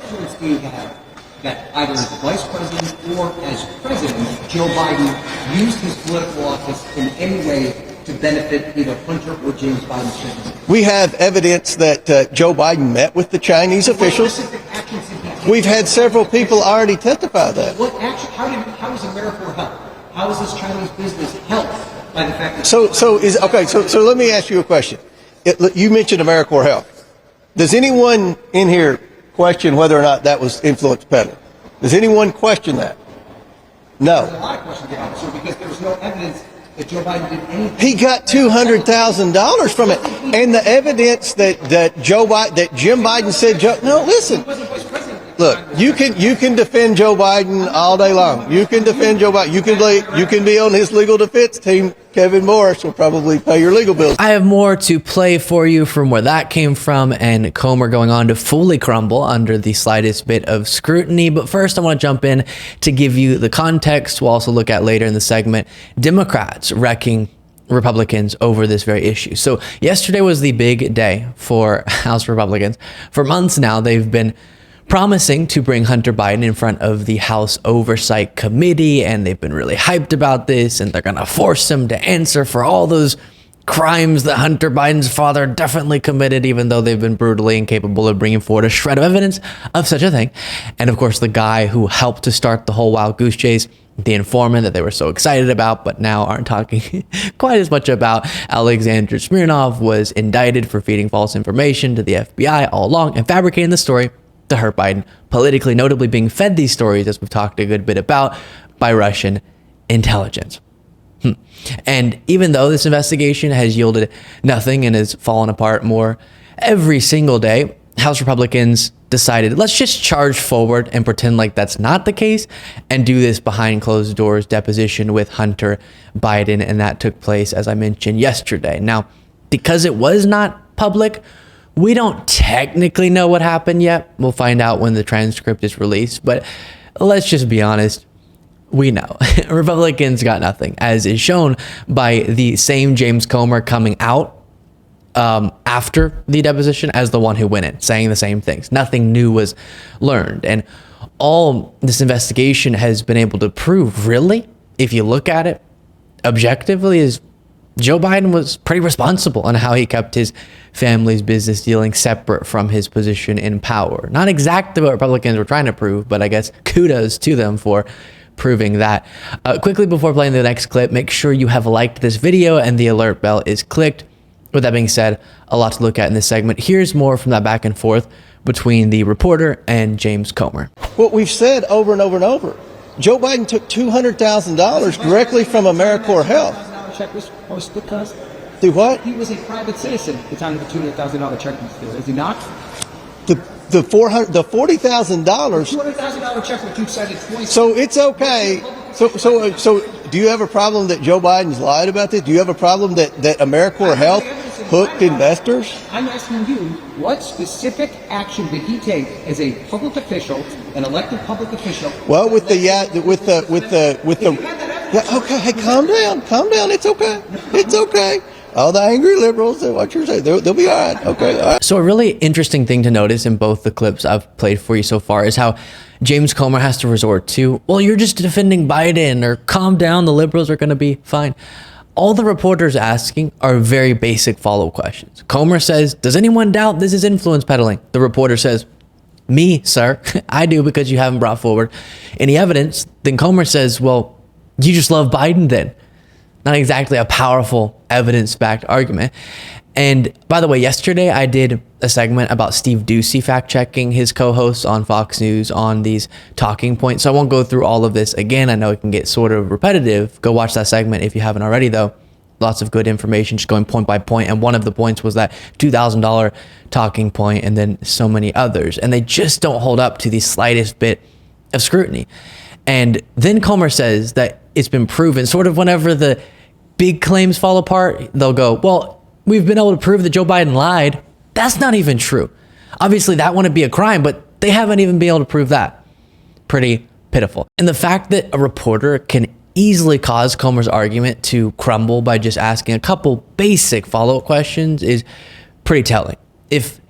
evidence do you have that either as vice president or as president, Joe Biden used his political office in any way to benefit either Hunter or James Biden's business? We have evidence that Joe Biden met with the Chinese officials. We've had several people already testify that. What action? How is AmeriCorps helped? How is this Chinese business helped by the fact that? So let me ask you a question. You mentioned AmeriCorps Health. Does anyone in here question whether or not that was influence peddling? Does anyone question that? No. There's a lot of questions, officer, because there was no evidence that Joe Biden did anything. He got $200,000 from it, and the evidence that Jim Biden said. No, listen. Look, you can defend Joe Biden all day long. You can defend Joe Biden. You can be on his legal defense team. Kevin Morris will probably pay your legal bills. I have more to play for you from where that came from, and Comer going on to fully crumble under the slightest bit of scrutiny. But first, I want to jump in to give you the context. We'll also look at later in the segment Democrats wrecking Republicans over this very issue. So yesterday was the big day for House Republicans. For months now, they've been promising to bring Hunter Biden in front of the House Oversight Committee, and they've been really hyped about this, and they're going to force him to answer for all those crimes that Hunter Biden's father definitely committed, even though they've been brutally incapable of bringing forward a shred of evidence of such a thing. And of course, the guy who helped to start the whole wild goose chase, the informant that they were so excited about, but now aren't talking quite as much about, Alexander Smirnov, was indicted for feeding false information to the FBI all along and fabricating the story to hurt Biden politically, notably being fed these stories, as we've talked a good bit about, by Russian intelligence. And even though this investigation has yielded nothing and has fallen apart more every single day, House Republicans decided, let's just charge forward and pretend like that's not the case and do this behind closed doors deposition with Hunter Biden. And that took place, as I mentioned, yesterday. Now, because it was not public, we don't technically know what happened yet. We'll find out when the transcript is released, but let's just be honest. We know Republicans got nothing, as is shown by the same James Comer coming out after the deposition as the one who went in, saying the same things. Nothing new was learned. And all this investigation has been able to prove, really, if you look at it objectively, is Joe Biden was pretty responsible on how he kept his family's business dealings separate from his position in power. Not exactly what Republicans were trying to prove, but I guess kudos to them for proving that. Quickly before playing the next clip, make sure you have liked this video and the alert bell is clicked. With that being said, a lot to look at in this segment. Here's more from that back and forth between the reporter and James Comer. What we've said over and over and over, Joe Biden took $200,000 directly from AmeriCorps Health. Check was posted because Do what? he was a private citizen at the time of the $200,000 check was due. Is he not? The $40,000. $200,000 check that you cited twice. So it's okay. So do you have a problem that Joe Biden's lied about this? Do you have a problem that AmeriCorps Health hooked investors? I'm asking you, what specific action did he take as a public official, an elected public official? Well, with the okay, hey, calm down. It's okay. All the angry liberals, what you're saying, they'll be all right. Okay. All right. So a really interesting thing to notice in both the clips I've played for you so far is how James Comer has to resort to, well, you're just defending Biden, or calm down, the liberals are going to be fine. All the reporters asking are very basic follow-up questions. Comer says, does anyone doubt this is influence peddling? The reporter says, me, sir. I do, because you haven't brought forward any evidence. Then Comer says, well, you just love Biden then. Not exactly a powerful evidence-backed argument. And by the way, yesterday I did a segment about Steve Doocy fact-checking his co-hosts on Fox News on these talking points. So I won't go through all of this again. I know it can get sort of repetitive. Go watch that segment if you haven't already, though. Lots of good information, just going point by point. And one of the points was that $2,000 talking point, and then so many others. And they just don't hold up to the slightest bit of scrutiny. And then Comer says that it's been proven, sort of whenever the big claims fall apart, they'll go, well, we've been able to prove that Joe Biden lied. That's not even true. Obviously, that wouldn't be a crime, but they haven't even been able to prove that. Pretty pitiful. And the fact that a reporter can easily cause Comer's argument to crumble by just asking a couple basic follow-up questions is pretty telling. If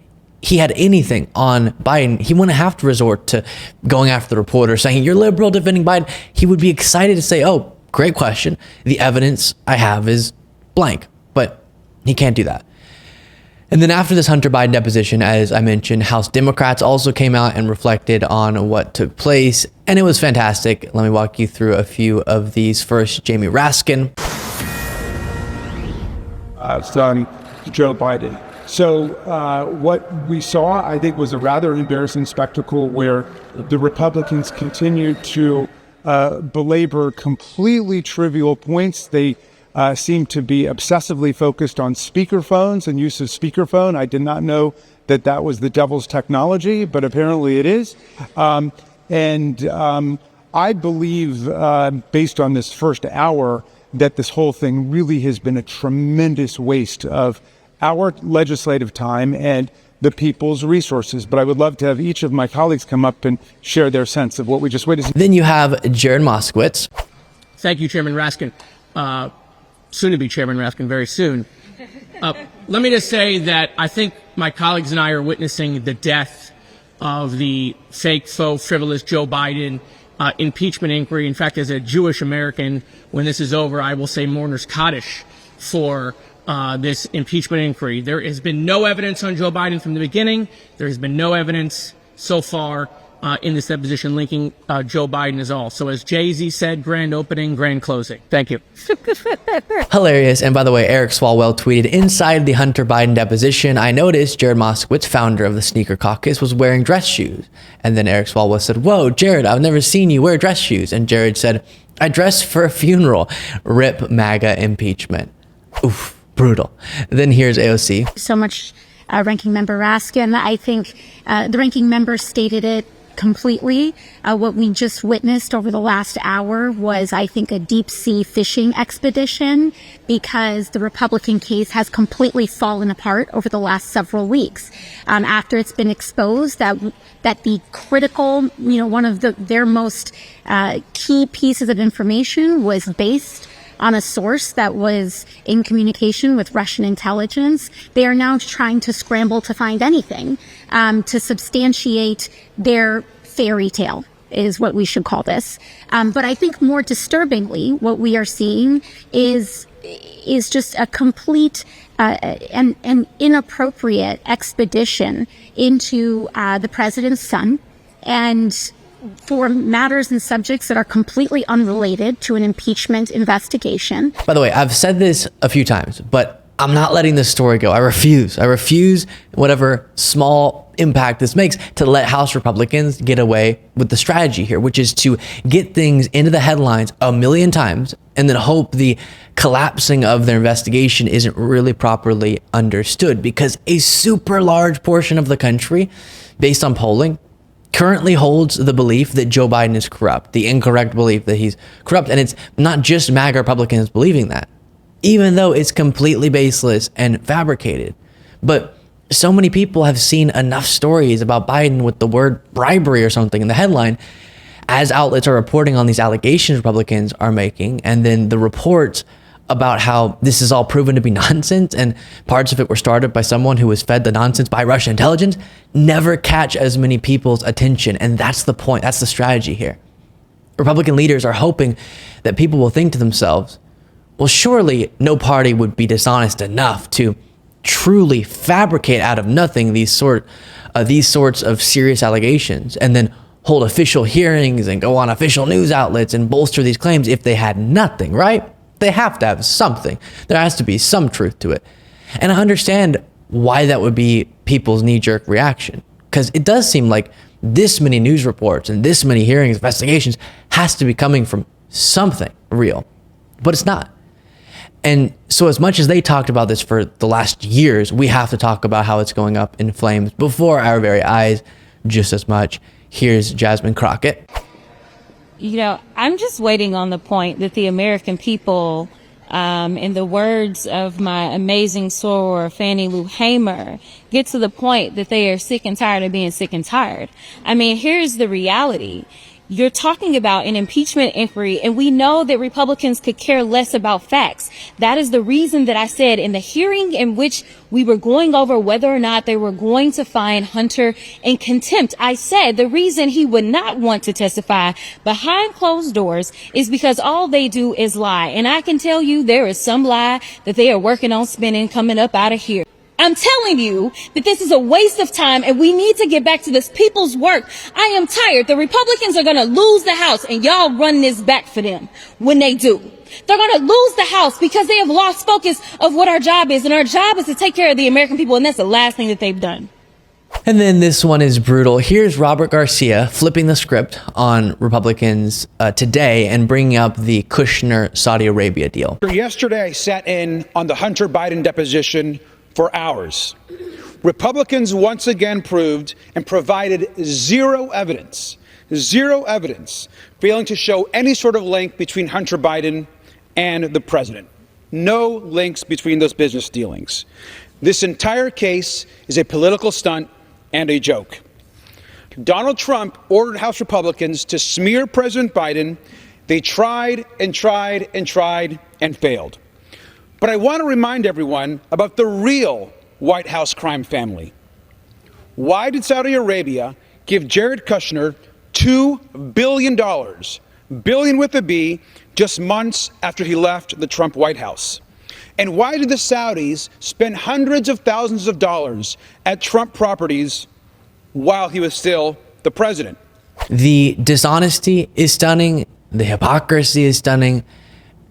he had anything on Biden, he wouldn't have to resort to going after the reporter saying, you're liberal defending Biden. He would be excited to say, oh, great question. The evidence I have is blank, but he can't do that. And then after this Hunter Biden deposition, as I mentioned, House Democrats also came out and reflected on what took place, and it was fantastic. Let me walk you through a few of these. First, Jamie Raskin. Son, Joe Biden. So what we saw, I think, was a rather embarrassing spectacle where the Republicans continued to belabor completely trivial points. They seem to be obsessively focused on speakerphones and use of speakerphone. I did not know that that was the devil's technology, but apparently it is. I believe, based on this first hour, that this whole thing really has been a tremendous waste of our legislative time and the people's resources. But I would love to have each of my colleagues come up and share their sense of what we just witnessed. Then you have Jared Moskowitz. Thank you, Chairman Raskin. Soon to be Chairman Raskin, very soon. Let me just say that I think my colleagues and I are witnessing the death of the fake, faux, frivolous Joe Biden impeachment inquiry. In fact, as a Jewish American, when this is over, I will say mourner's Kaddish for this impeachment inquiry. There has been no evidence on Joe Biden from the beginning. There has been no evidence so far in this deposition linking Joe Biden at all. So as Jay-Z said, grand opening, grand closing. Thank you. Hilarious. And by the way, Eric Swalwell tweeted, inside the Hunter Biden deposition, I noticed Jared Moskowitz, founder of the Sneaker Caucus, was wearing dress shoes. And then Eric Swalwell said, whoa, Jared, I've never seen you wear dress shoes. And Jared said, I dressed for a funeral. Rip MAGA impeachment. Oof. Brutal. Then here's AOC. So much, Ranking Member Raskin. I think the Ranking Member stated it completely. What we just witnessed over the last hour was, I think, a deep sea fishing expedition, because the Republican case has completely fallen apart over the last several weeks. After it's been exposed that the critical, one of their most key pieces of information was based on a source that was in communication with Russian intelligence. They are now trying to scramble to find anything to substantiate their fairy tale, is what we should call this. But I think more disturbingly, what we are seeing is just a complete and inappropriate expedition into the president's son, and for matters and subjects that are completely unrelated to an impeachment investigation. By the way, I've said this a few times, but I'm not letting this story go. I refuse, whatever small impact this makes, to let House Republicans get away with the strategy here, which is to get things into the headlines a million times and then hope the collapsing of their investigation isn't really properly understood, because a super large portion of the country, based on polling, currently holds the belief that Joe Biden is corrupt, the incorrect belief that he's corrupt. And it's not just MAGA Republicans believing that, even though it's completely baseless and fabricated. But so many people have seen enough stories about Biden with the word bribery or something in the headline, as outlets are reporting on these allegations Republicans are making, and then the reports about how this is all proven to be nonsense and parts of it were started by someone who was fed the nonsense by Russian intelligence, never catch as many people's attention. And that's the point. That's the strategy here. Republican leaders are hoping that people will think to themselves, well, surely no party would be dishonest enough to truly fabricate out of nothing these sorts of serious allegations and then hold official hearings and go on official news outlets and bolster these claims if they had nothing, right? They have to have something. There has to be some truth to it. And I understand why that would be people's knee-jerk reaction, because it does seem like this many news reports and this many hearings, investigations has to be coming from something real, but it's not. And so as much as they talked about this for the last years, we have to talk about how it's going up in flames before our very eyes just as much. Here's Jasmine Crockett. I'm just waiting on the point that the American people, in the words of my amazing soror, Fannie Lou Hamer, get to the point that they are sick and tired of being sick and tired. I mean, here's the reality. You're talking about an impeachment inquiry, and we know that Republicans could care less about facts. That is the reason that I said in the hearing in which we were going over whether or not they were going to find Hunter in contempt, I said the reason he would not want to testify behind closed doors is because all they do is lie. And I can tell you there is some lie that they are working on spinning coming up out of here. I'm telling you that this is a waste of time, and we need to get back to this people's work. I am tired. The Republicans are going to lose the House, and y'all run this back for them when they do. They're going to lose the House because they have lost focus of what our job is, and our job is to take care of the American people, and that's the last thing that they've done. And then this one is brutal. Here's Robert Garcia flipping the script on Republicans today and bringing up the Kushner-Saudi Arabia deal. Yesterday, I sat in on the Hunter Biden deposition for hours. Republicans once again proved and provided zero evidence, failing to show any sort of link between Hunter Biden and the president. No links between those business dealings. This entire case is a political stunt and a joke. Donald Trump ordered House Republicans to smear President Biden. They tried and tried and tried and failed. But I want to remind everyone about the real White House crime family. Why did Saudi Arabia give Jared Kushner $2 billion, billion with a B, just months after he left the Trump White House? And why did the Saudis spend hundreds of thousands of dollars at Trump properties while he was still the president? The dishonesty is stunning. The hypocrisy is stunning.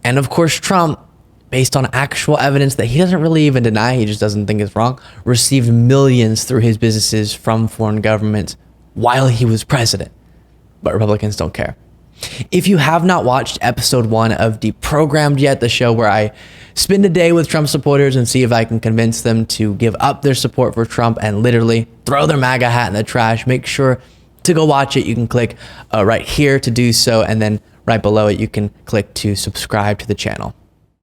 And of course, Trump, based on actual evidence that he doesn't really even deny, he just doesn't think it's wrong, received millions through his businesses from foreign governments while he was president. But Republicans don't care. If you have not watched episode 1 of Deprogrammed yet, the show where I spend a day with Trump supporters and see if I can convince them to give up their support for Trump and literally throw their MAGA hat in the trash, make sure to go watch it. You can click right here to do so, and then right below it you can click to subscribe to the channel.